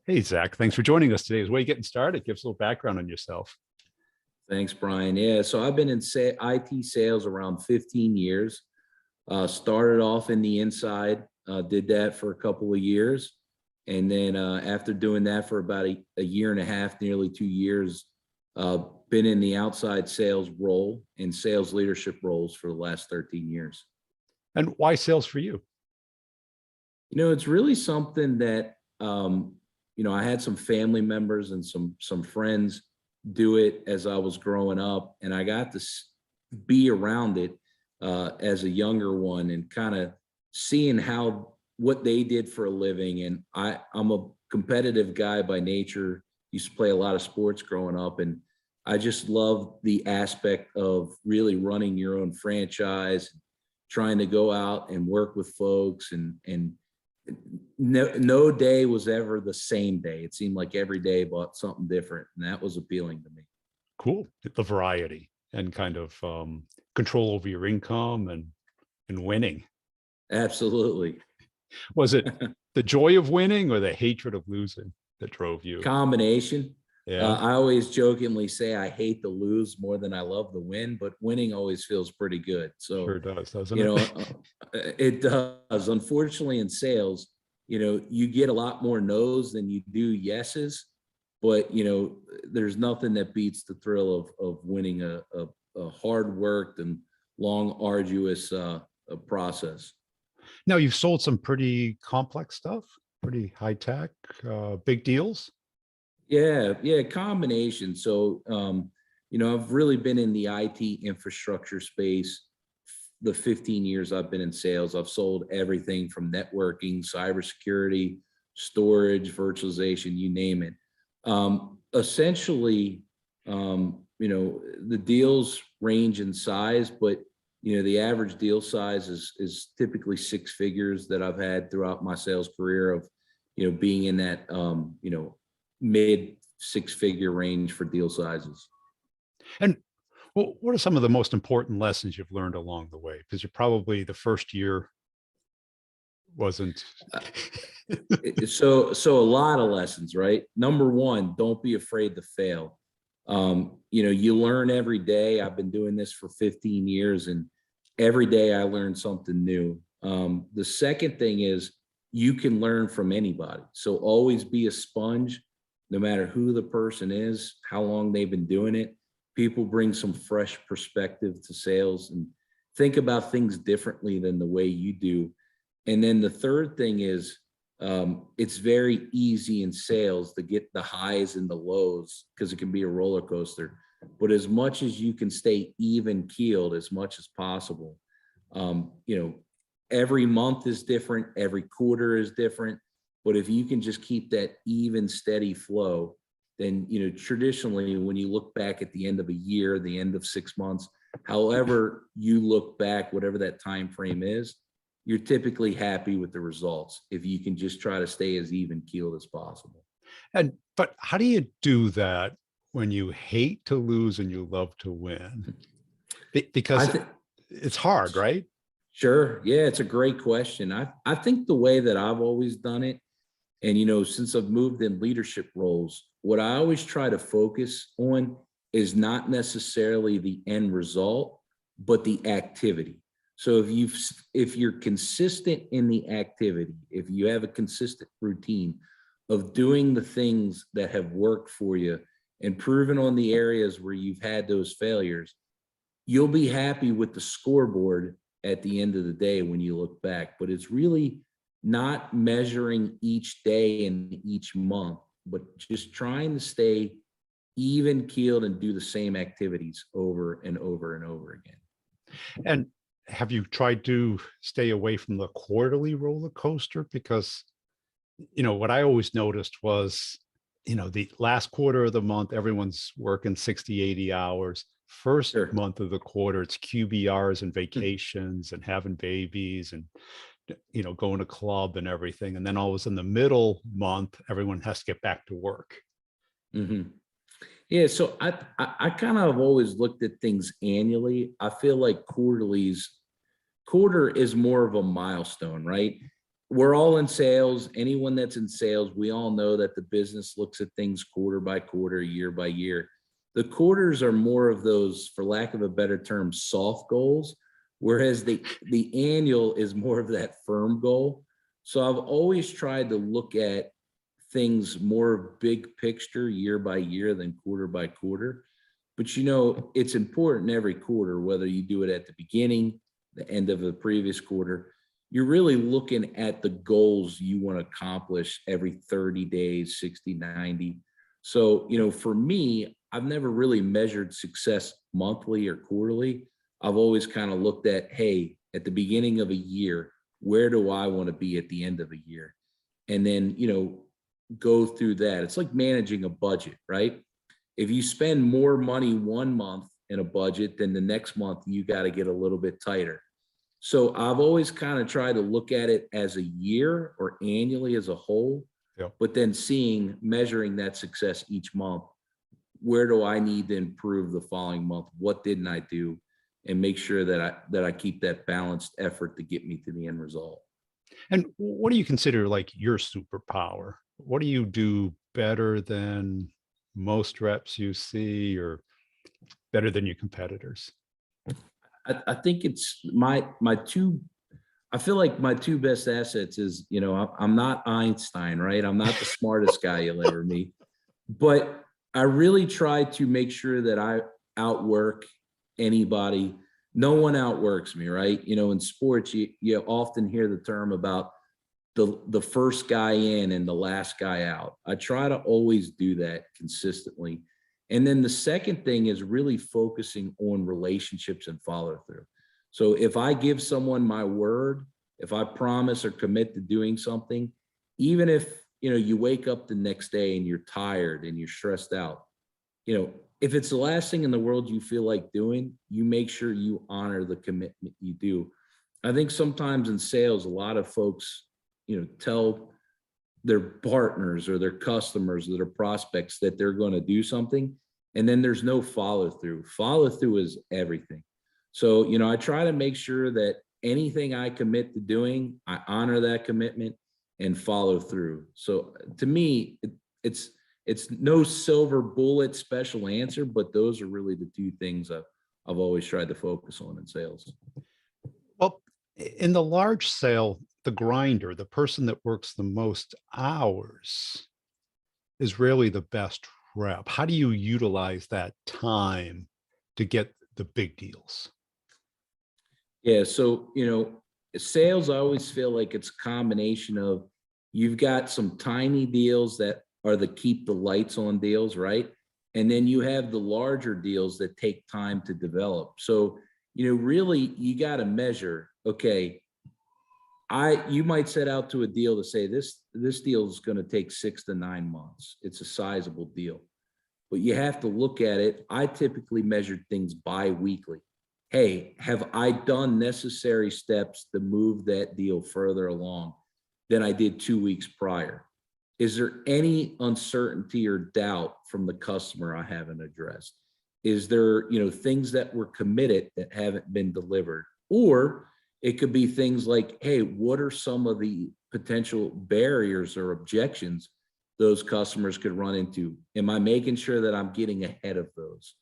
Hey, Zach, thanks for joining us today. As we're getting started, give us a little background on yourself. Thanks, Brian. Yeah, so I've been in IT sales around 15 years. Started off in the inside, did that for a couple of years. And then after doing that for about a year and a half, nearly 2 years, been in the outside sales role and sales leadership roles for the last 13 years. And why sales for you? It's really something that, I had some family members and some friends do it as I was growing up, and I got to be around it as a younger one and kind of seeing what they did for a living. And I'm a competitive guy by nature. Used to play a lot of sports growing up, and I just love the aspect of really running your own franchise, trying to go out and work with folks, and no day was ever the same day. It seemed like every day brought something different, and that was appealing to me. Cool. The variety and kind of control over your income and winning. Absolutely. Was it the joy of winning or the hatred of losing that drove you? Combination. Yeah, I always jokingly say I hate to lose more than I love to win, but winning always feels pretty good. So, sure does, doesn't you it? know, it does. Unfortunately, in sales, you get a lot more no's than you do yeses, but there's nothing that beats the thrill of winning a hard worked and long, arduous process. Now, you've sold some pretty complex stuff, pretty high tech, big deals. Yeah, combination. So, I've really been in the IT infrastructure space. The 15 years I've been in sales, I've sold everything from networking, cybersecurity, storage, virtualization, you name it. Essentially, the deals range in size, but the average deal size is typically six figures that I've had throughout my sales career of, being in that, mid six-figure range for deal sizes. And what are some of the most important lessons you've learned along the way? Because you're probably the first year wasn't. So a lot of lessons, right? Number one, don't be afraid to fail. You learn every day. I've been doing this for 15 years, and every day I learn something new. The second thing is you can learn from anybody. So always be a sponge, no matter who the person is, how long they've been doing it. People bring some fresh perspective to sales and think about things differently than the way you do. And then the third thing is, it's very easy in sales to get the highs and the lows because it can be a roller coaster. But as much as you can stay even keeled as much as possible, every month is different, every quarter is different. But if you can just keep that even, steady flow, then, traditionally, when you look back at the end of a year, the end of 6 months, however you look back, whatever that time frame is, you're typically happy with the results if you can just try to stay as even keeled as possible. But how do you do that when you hate to lose and you love to win? I Because think it's hard, right? Sure. Yeah, it's a great question. I think the way that I've always done it, and since I've moved in leadership roles, what I always try to focus on is not necessarily the end result, but the activity. So if you're consistent in the activity, if you have a consistent routine of doing the things that have worked for you and proven on the areas where you've had those failures, you'll be happy with the scoreboard at the end of the day when you look back. But it's really not measuring each day and each month, but just trying to stay even keeled and do the same activities over and over and over again. And have you tried to stay away from the quarterly roller coaster? Because, what I always noticed was, the last quarter of the month, everyone's working 60, 80 hours. First Sure. month of the quarter, it's QBRs and vacations and having babies and, going to club and everything. And then all of a sudden, the middle month, everyone has to get back to work. Mm-hmm. Yeah, so I kind of have always looked at things annually. I feel like quarter is more of a milestone, right? we're all in sales. Anyone that's in sales, we all know that the business looks at things quarter by quarter, year by year. The quarters are more of those, for lack of a better term, soft goals, whereas the annual is more of that firm goal. So I've always tried to look at things more big picture year by year than quarter by quarter. But it's important every quarter, whether you do it at the beginning, the end of the previous quarter, you're really looking at the goals you want to accomplish every 30 days, 60, 90. So, for me, I've never really measured success monthly or quarterly. I've always kind of looked at, hey, at the beginning of a year, where do I want to be at the end of a year? And then, go through that. It's like managing a budget, right? If you spend more money one month in a budget, then the next month you got to get a little bit tighter. So I've always kind of tried to look at it as a year or annually as a whole, but then measuring that success each month. Where do I need to improve the following month? What didn't I do? And make sure that I keep that balanced effort to get me to the end result. And what do you consider like your superpower? What do you do better than most reps you see, or better than your competitors? I think it's my two. I feel like my two best assets is, I'm not Einstein, right? I'm not the smartest guy you'll ever meet, but I really try to make sure that I outwork anybody. No one outworks me, right? In sports, you often hear the term about the first guy in and the last guy out. I try to always do that consistently. And then the second thing is really focusing on relationships and follow through. So if I give someone my word, if I promise or commit to doing something, even if, you wake up the next day and you're tired and you're stressed out, if it's the last thing in the world you feel like doing, you make sure you honor the commitment you do. I think sometimes in sales, a lot of folks, tell their partners or their customers or their prospects that they're going to do something, and then there's no follow through. Follow through is everything. So, I try to make sure that anything I commit to doing, I honor that commitment and follow through. So to me, it's no silver bullet special answer, but those are really the two things I've always tried to focus on in sales. Well, in the large sale, the grinder, the person that works the most hours, is really the best rep. How do you utilize that time to get the big deals? Yeah. So, sales, I always feel like it's a combination of, you've got some tiny deals that are the keep the lights on deals, right? And then you have the larger deals that take time to develop. So, really you got to measure, okay, you might set out to a deal to say this deal is going to take 6 to 9 months. It's a sizable deal, but you have to look at it. I typically measure things bi-weekly. Hey, have I done necessary steps to move that deal further along than I did 2 weeks prior? Is there any uncertainty or doubt from the customer I haven't addressed? Is there, things that were committed that haven't been delivered? Or it could be things like, hey, what are some of the potential barriers or objections those customers could run into? Am I making sure that I'm getting ahead of those?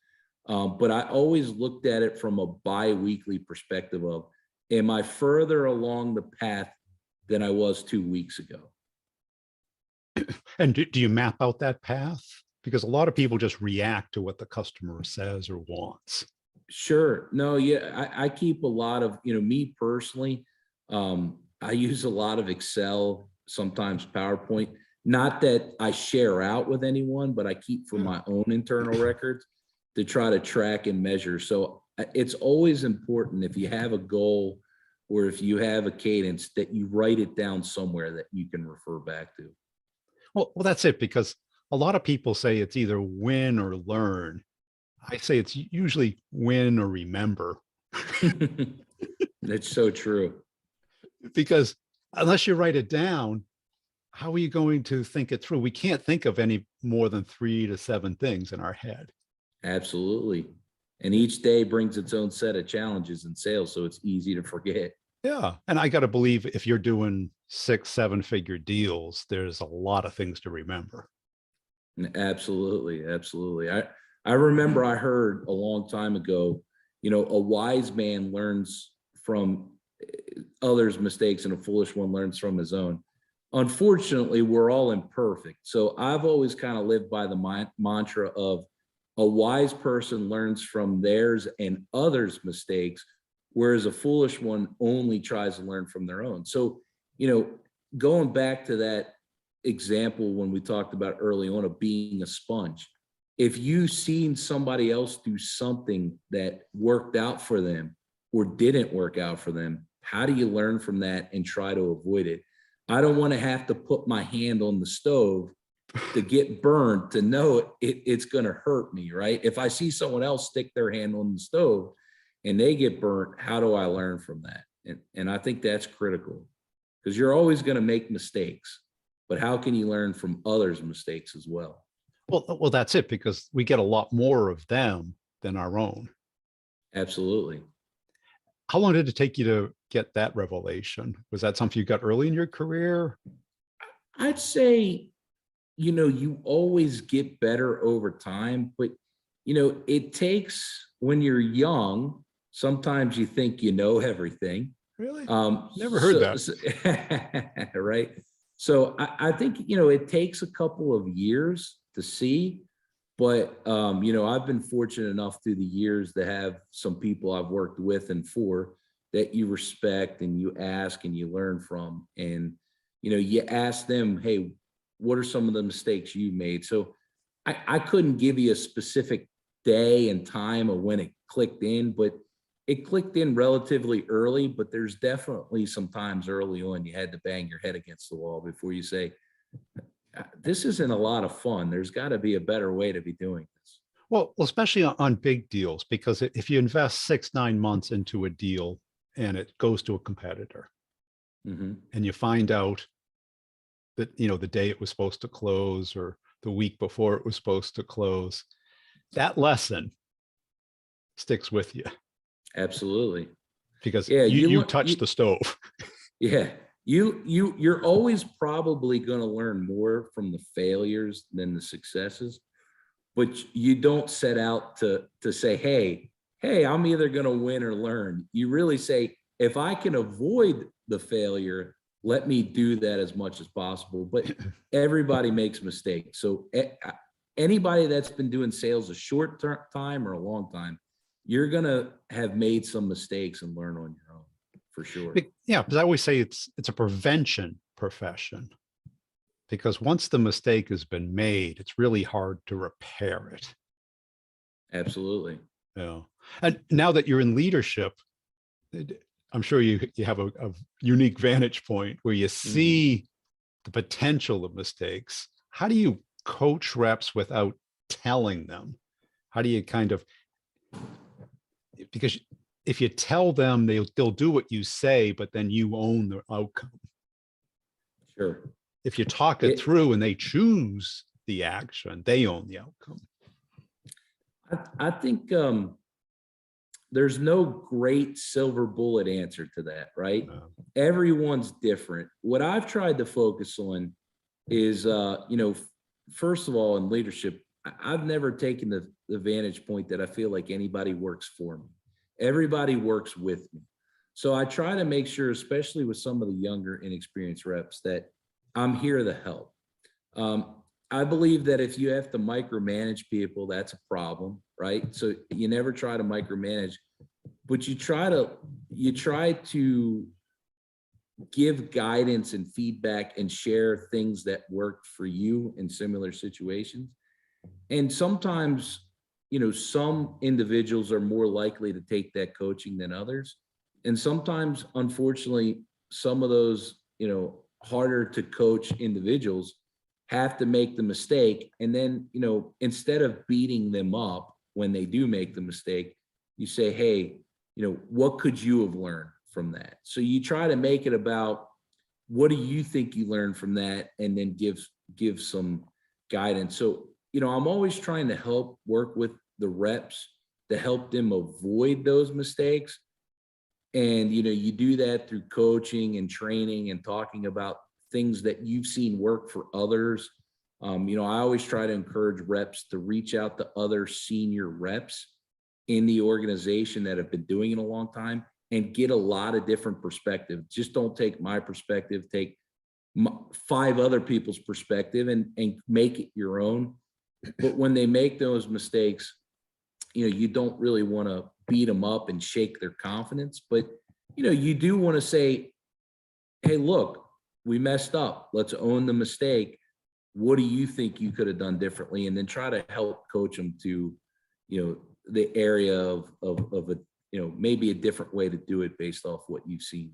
But I always looked at it from a bi-weekly perspective of, am I further along the path than I was 2 weeks ago? And do you map out that path? Because a lot of people just react to what the customer says or wants. Sure. No, yeah, I keep a lot of, me personally, I use a lot of Excel, sometimes PowerPoint, not that I share out with anyone, but I keep for my own internal records to try to track and measure. So it's always important, if you have a goal or if you have a cadence, that you write it down somewhere that you can refer back to. Well, that's it, because a lot of people say it's either win or learn. I say it's usually win or remember. That's so true. Because unless you write it down, how are you going to think it through? We can't think of any more than 3 to 7 things in our head. Absolutely. And each day brings its own set of challenges in sales, so it's easy to forget. Yeah. And I got to believe if you're doing 6, 7-figure deals, there's a lot of things to remember. Absolutely, absolutely. I remember I heard a long time ago, a wise man learns from others' mistakes and a foolish one learns from his own. Unfortunately, we're all imperfect. So I've always kind of lived by the mantra of a wise person learns from theirs and others' mistakes, whereas a foolish one only tries to learn from their own. So, going back to that example when we talked about early on of being a sponge, if you've seen somebody else do something that worked out for them or didn't work out for them, how do you learn from that and try to avoid it? I don't want to have to put my hand on the stove to get burned to know it's going to hurt me, right? If I see someone else stick their hand on the stove and they get burnt, how do I learn from that? And I think that's critical because you're always going to make mistakes, but how can you learn from others' mistakes as well? Well, that's it, because we get a lot more of them than our own. Absolutely. How long did it take you to get that revelation? Was that something you got early in your career? I'd say, you always get better over time, but, it takes when you're young, sometimes you think you know everything. Really? Um, Never heard that. right. So I think, it takes a couple of years to see, but, I've been fortunate enough through the years to have some people I've worked with and for that you respect and you ask and you learn from. And, you ask them, hey, what are some of the mistakes you made? So I couldn't give you a specific day and time of when it clicked in, but it clicked in relatively early. But there's definitely some times early on you had to bang your head against the wall before you say, this isn't a lot of fun. There's got to be a better way to be doing this. Well, especially on big deals, because if you invest 6, 9 months into a deal and it goes to a competitor Hmm. and you find out that, the day it was supposed to close or the week before it was supposed to close, that lesson sticks with you Absolutely. because Yeah, you touched the stove. yeah, you're always probably going to learn more from the failures than the successes, but you don't set out to say, hey, I'm either going to win or learn. You really say, if I can avoid the failure, let me do that as much as possible. But everybody makes mistakes. So anybody that's been doing sales a short time or a long time, you're going to have made some mistakes and learn on your own for sure. Yeah, because I always say it's a prevention profession, because once the mistake has been made, it's really hard to repair it. Absolutely. Yeah. And now that you're in leadership, I'm sure you have a unique vantage point where you Mhm. see the potential of mistakes. How do you coach reps without telling them? How do you kind of, because if you tell them, they'll do what you say, but then you own the outcome. Sure. If you talk it It, through and they choose the action, they own the outcome. I think there's no great silver bullet answer to that, right? Everyone's different. What I've tried to focus on is, first of all, in leadership, I've never taken the vantage point that I feel like anybody works for me. Everybody works with me. So I try to make sure, especially with some of the younger, inexperienced reps, that I'm here to help. Um, I believe that if you have to micromanage people, that's a problem, right? So you never try to micromanage, but you try to give guidance and feedback and share things that worked for you in similar situations. And sometimes, some individuals are more likely to take that coaching than others. And sometimes, unfortunately, some of those, harder to coach individuals have to make the mistake. And then, instead of beating them up when they do make the mistake, you say, hey, what could you have learned from that? So you try to make it about what do you think you learned from that, and then give some guidance. So, I'm always trying to help work with the reps to help them avoid those mistakes. And, you do that through coaching and training and talking about things that you've seen work for others. I always try to encourage reps to reach out to other senior reps in the organization that have been doing it a long time and get a lot of different perspectives. Just don't take my perspective, take 5 other people's perspective and make it your own. But when they make those mistakes, you don't really want to beat them up and shake their confidence, but you do want to say, hey, look, we messed up. Let's own the mistake. What do you think you could have done differently? And then try to help coach them to, the area of a, maybe a different way to do it based off what you've seen.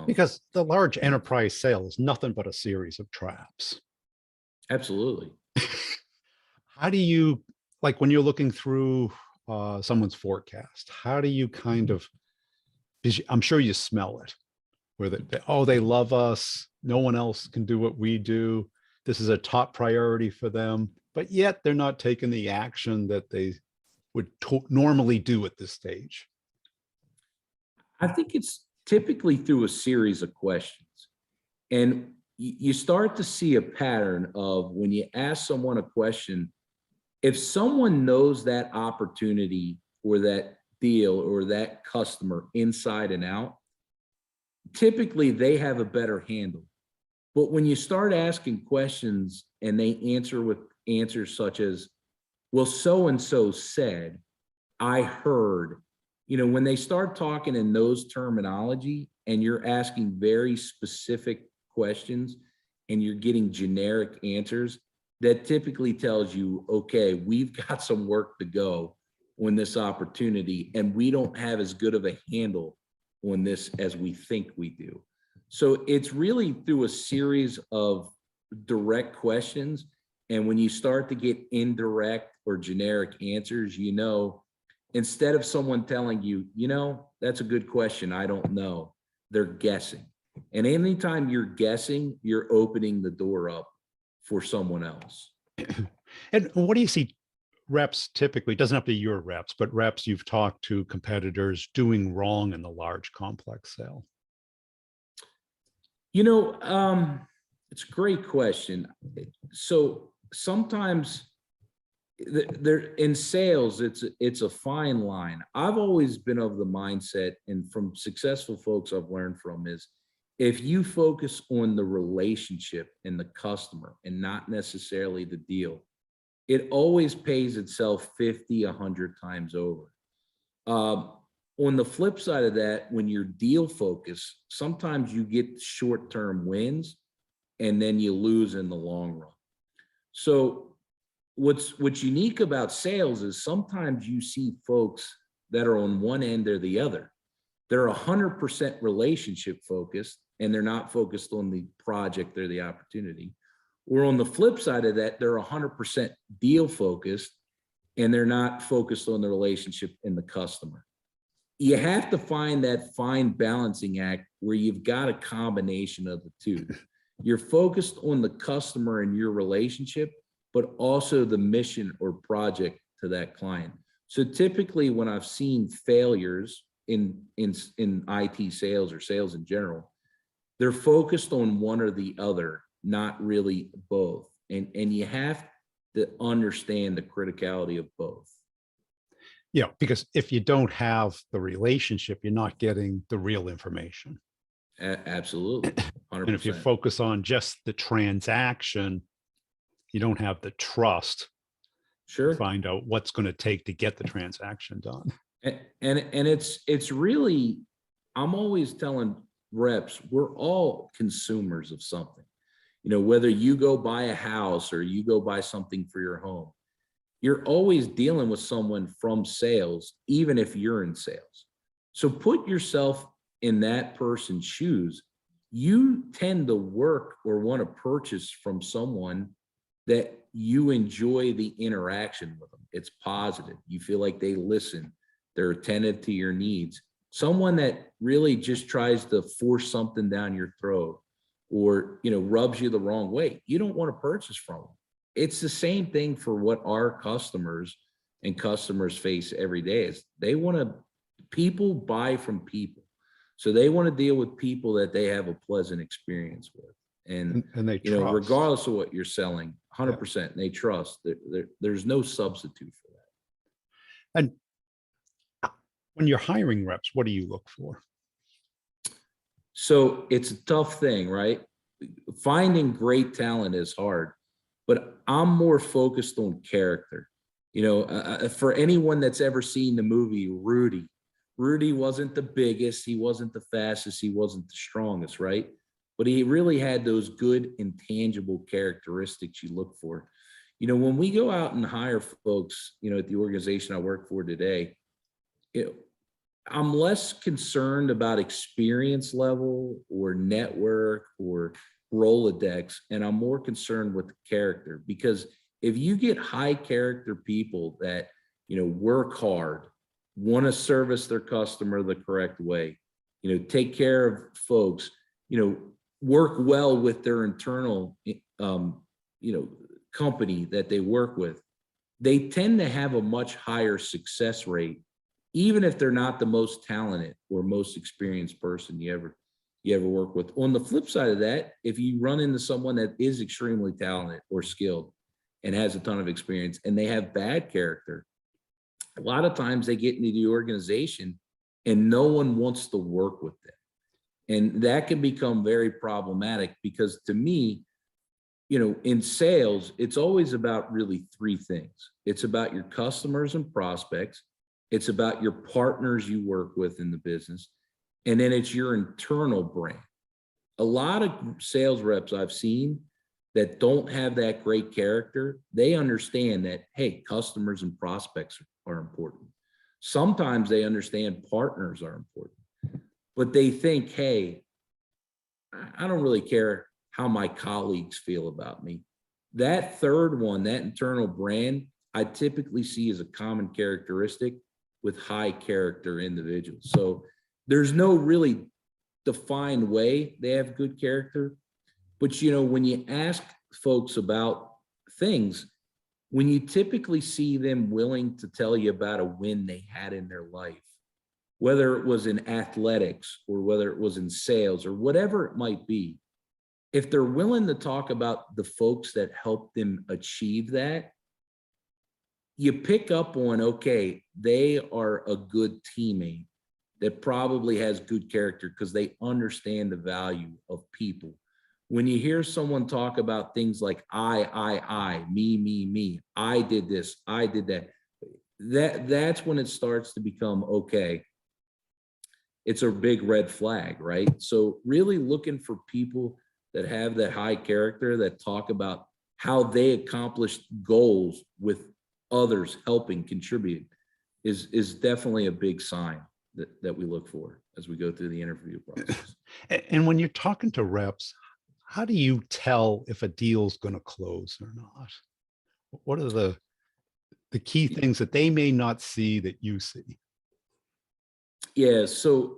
Because the large enterprise sale is nothing but a series of traps. Absolutely. How do you, like when you're looking through someone's forecast, how do you kind of, because I'm sure you smell it, where they love us, no one else can do what we do, this is a top priority for them, but yet they're not taking the action that they would normally do at this stage? I think it's typically through a series of questions. And you start to see a pattern of when you ask someone a question, if someone knows that opportunity or that deal or that customer inside and out, typically they have a better handle. But when you start asking questions and they answer with answers such as, well, so-and-so said, I heard, when they start talking in those terminology and you're asking very specific questions and you're getting generic answers, that typically tells you, okay, we've got some work to go on this opportunity and we don't have as good of a handle on this as we think we do. So it's really through a series of direct questions. And when you start to get indirect or generic answers, instead of someone telling you, that's a good question, I don't know, they're guessing. And anytime you're guessing, you're opening the door up for someone else. And what do you see reps typically, doesn't have to be your reps, but reps you've talked to, competitors, doing wrong in the large complex sale? It's a great question. So sometimes there in sales, it's a fine line. I've always been of the mindset, and from successful folks I've learned from, is if you focus on the relationship and the customer and not necessarily the deal, it always pays itself 50, 100 times over. On the flip side of that, when you're deal focused, sometimes you get short-term wins and then you lose in the long run. So what's unique about sales is sometimes you see folks that are on one end or the other. They're 100% relationship focused and they're not focused on the project or the opportunity. Or on the flip side of that, they're 100% deal focused and they're not focused on the relationship and the customer. You have to find that fine balancing act where you've got a combination of the two. You're focused on the customer and your relationship, but also the mission or project to that client. So typically when I've seen failures in IT sales or sales in general, they're focused on one or the other, not really both. And you have to understand the criticality of both. Yeah, because if you don't have the relationship, you're not getting the real information. Absolutely. 100%. And if you focus on just the transaction, you don't have the trust to find out what's going to take to get the transaction done. And it's really, I'm always telling reps, we're all consumers of something. Whether you go buy a house or you go buy something for your home, you're always dealing with someone from sales, even if you're in sales. So put yourself in that person's shoes. You tend to work or want to purchase from someone that you enjoy the interaction with them. It's positive. You feel like they listen. They're attentive to your needs. Someone that really just tries to force something down your throat or, rubs you the wrong way, you don't want to purchase from them. It's the same thing for what our customers face every day. Is people buy from people. So they want to deal with people that they have a pleasant experience with. And they You know, trust. regardless of what you're selling, Yeah. 100%, they trust. There's no substitute for that. And when you're hiring reps, what do you look for? So it's a tough thing, right? Finding great talent is hard, but I'm more focused on character. You know, for anyone that's ever seen the movie Rudy, Rudy wasn't the biggest, he wasn't the fastest, he wasn't the strongest, right? But he really had those good intangible characteristics you look for. You know, when we go out and hire folks, you know, at the organization I work for today, you know, I'm less concerned about experience level or network or Rolodex, and I'm more concerned with the character. Because if you get high character people that, you know, work hard, want to service their customer the correct way, you know, take care of folks, you know, work well with their internal, you know, company that they work with, they tend to have a much higher success rate, even if they're not the most talented or most experienced person you ever work with. On the flip side of that, if you run into someone that is extremely talented or skilled and has a ton of experience and they have bad character, a lot of times they get into the organization and no one wants to work with them. And that can become very problematic because, to me, you know, in sales, it's always about really three things. It's about your customers and prospects. It's about your partners you work with in the business. And then it's your internal brand. A lot of sales reps I've seen that don't have that great character, they understand that, hey, customers and prospects are important. Sometimes they understand partners are important, but they think, hey, I don't really care how my colleagues feel about me. That third one, that internal brand, I typically see as a common characteristic with high character individuals. So there's no really defined way they have good character. But, you know, when you ask folks about things, when you typically see them willing to tell you about a win they had in their life, whether it was in athletics or whether it was in sales or whatever it might be, if they're willing to talk about the folks that helped them achieve that, you pick up on, okay, they are a good teammate that probably has good character because they understand the value of people. When you hear someone talk about things like I, me, I did this, I did that, that's when it starts to become, okay, it's a big red flag, right? So really looking for people that have that high character, that talk about how they accomplished goals with others helping contribute is definitely a big sign that we look for as we go through the interview process. And when you're talking to reps, how do you tell if a deal's going to close or not? What are the key things that they may not see that you see? Yeah, so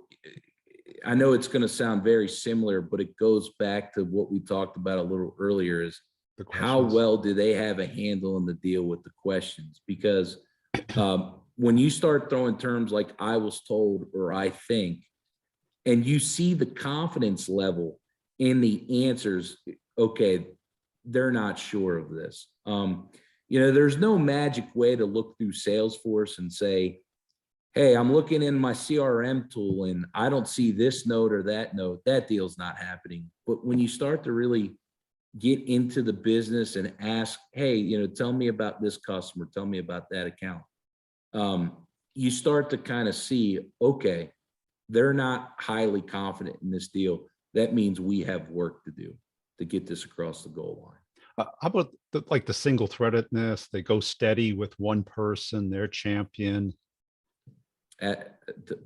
I know it's going to sound very similar, but it goes back to what we talked about a little earlier, is how well do they have a handle on the deal with the questions? Because when you start throwing terms like I was told or I think, and you see the confidence level in the answers, okay, they're not sure of this. You know, there's no magic way to look through Salesforce and say, hey, I'm looking in my CRM tool and I don't see this note or that note, that deal's not happening. But when you start to really get into the business and ask, hey, you know, tell me about this customer, tell me about that account, you start to kind of see, okay, they're not highly confident in this deal. That means we have work to do to get this across the goal line. How about like the single threadedness? They go steady with one person, their champion.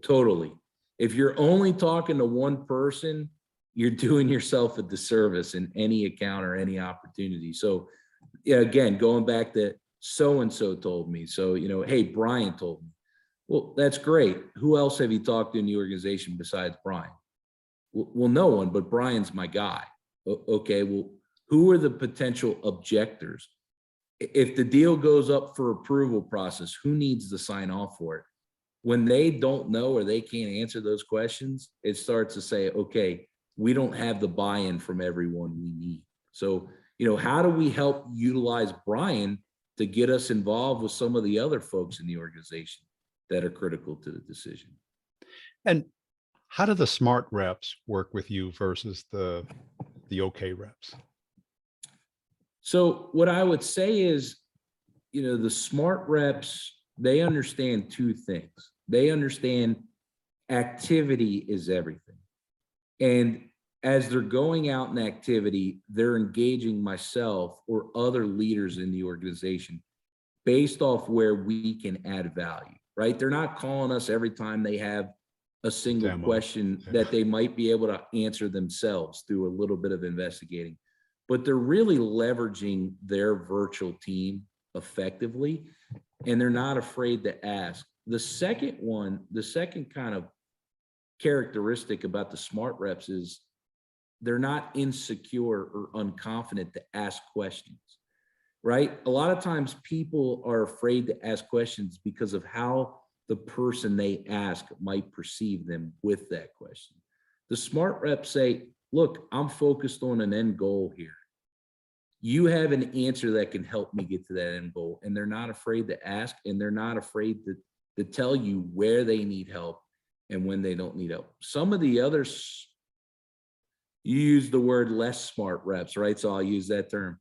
Totally. If you're only talking to one person, you're doing yourself a disservice in any account or any opportunity. So, yeah, again, going back to so-and-so told me. So, you know, hey, Brian told me. Well, that's great. Who else have you talked to in the organization besides Brian? Well, no one, but Brian's my guy. Okay, well, who are the potential objectors? If the deal goes up for approval process, who needs to sign off for it? when they don't know or they can't answer those questions, it starts to say, okay, we don't have the buy-in from everyone we need. So, how do we help utilize Brian to get us involved with some of the other folks in the organization that are critical to the decision? And how do the smart reps work with you versus the okay reps? So what I would say is, the smart reps, they understand two things. They understand activity is everything. And as they're going out in activity, they're engaging myself or other leaders in the organization based off where we can add value, right? They're not calling us every time they have a single Demo. question Yeah. that they might be able to answer themselves through a little bit of investigating, but they're really leveraging their virtual team effectively, and they're not afraid to ask. The second kind of characteristic about the smart reps is they're not insecure or unconfident to ask questions, right? A lot of times people are afraid to ask questions because of how the person they ask might perceive them with that question. The smart reps say, look, I'm focused on an end goal here. You have an answer that can help me get to that end goal. And they're not afraid to ask, and they're not afraid to tell you where they need help and when they don't need help. Some of the others, you use the word less smart reps, right? So I'll use that term.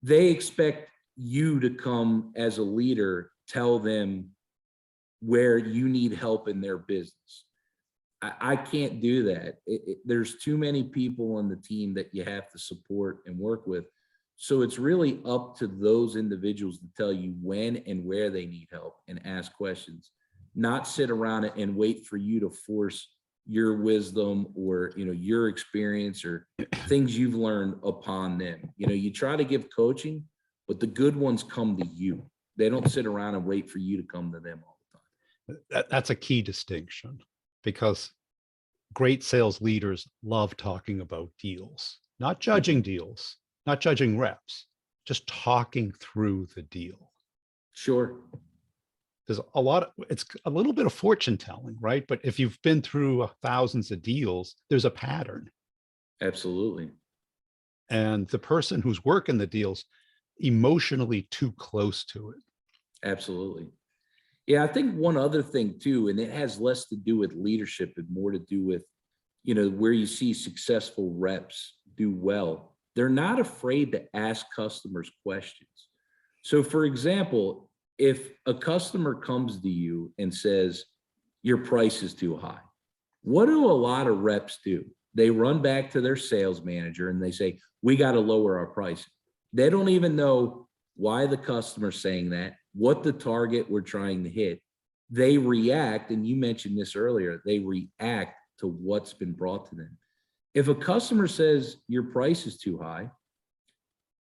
They expect you to come as a leader, tell them where you need help in their business. I can't do that. There's too many people on the team that you have to support and work with. So it's really up to those individuals to tell you when and where they need help and ask questions, not sit around and wait for you to force your wisdom or, your experience or things you've learned upon them. You try to give coaching, but the good ones come to you. They don't sit around and wait for you to come to them all the time. That's a key distinction, because great sales leaders love talking about deals, not judging deals, not judging reps, just talking through the deal. Sure. There's it's a little bit of fortune telling, right? But if you've been through thousands of deals, there's a pattern. Absolutely. And the person who's working the deals emotionally too close to it. Absolutely. Yeah, I think one other thing too, and it has less to do with leadership and more to do with, where you see successful reps do well. They're not afraid to ask customers questions. So for example, if a customer comes to you and says, your price is too high, what do a lot of reps do? They run back to their sales manager and they say, we got to lower our price. They don't even know why the customer's saying that, what the target we're trying to hit. They react, and you mentioned this earlier, they react to what's been brought to them. If a customer says your price is too high,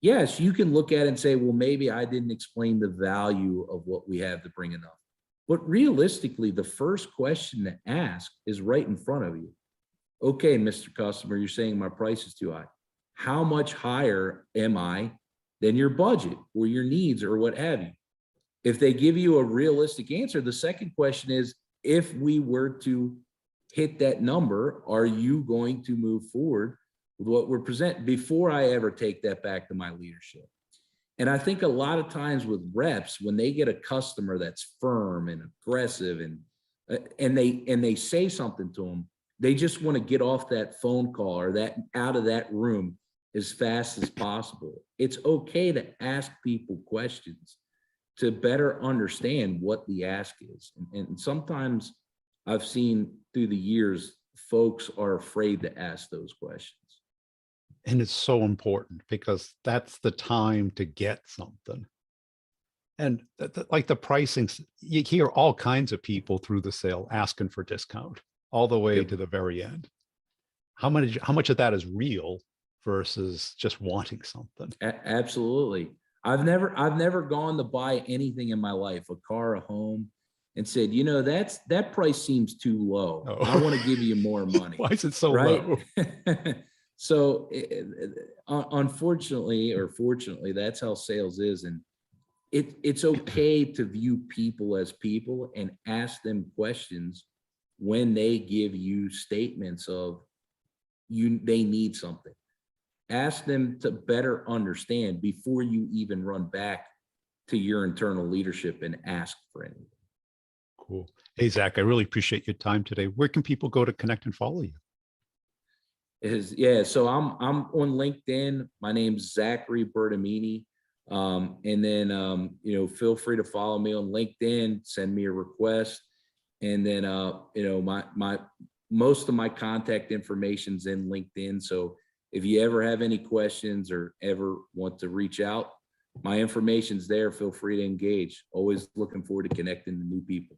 yes, you can look at it and say, well, maybe I didn't explain the value of what we have to bring enough. But realistically, the first question to ask is right in front of you. Okay, Mr. Customer, you're saying my price is too high. How much higher am I than your budget or your needs or what have you? If they give you a realistic answer, the second question is, if we were to hit that number, are you going to move forward with what we're presenting before I ever take that back to my leadership? And I think a lot of times with reps, when they get a customer that's firm and aggressive and they say something to them, they just want to get off that phone call or that out of that room as fast as possible. It's okay to ask people questions to better understand what the ask is. And sometimes I've seen through the years, folks are afraid to ask those questions. And it's so important because that's the time to get something. And like the pricing, you hear all kinds of people through the sale asking for discount all the way to the very end. How much of that is real versus just wanting something? Absolutely. I've never gone to buy anything in my life, a car, a home, and said, that price seems too low. Oh. I want to give you more money. Why is it so right? low? So unfortunately or fortunately, that's how sales is. And it's okay to view people as people and ask them questions when they give you statements of they need something. Ask them to better understand before you even run back to your internal leadership and ask for anything. Cool. Hey, Zach, I really appreciate your time today. Where can people go to connect and follow you? Yeah, so I'm on LinkedIn. My name's Zachary Bertamini. And then feel free to follow me on LinkedIn, send me a request. And then my most of my contact information's in LinkedIn. So if you ever have any questions or ever want to reach out, my information's there. Feel free to engage. Always looking forward to connecting to new people.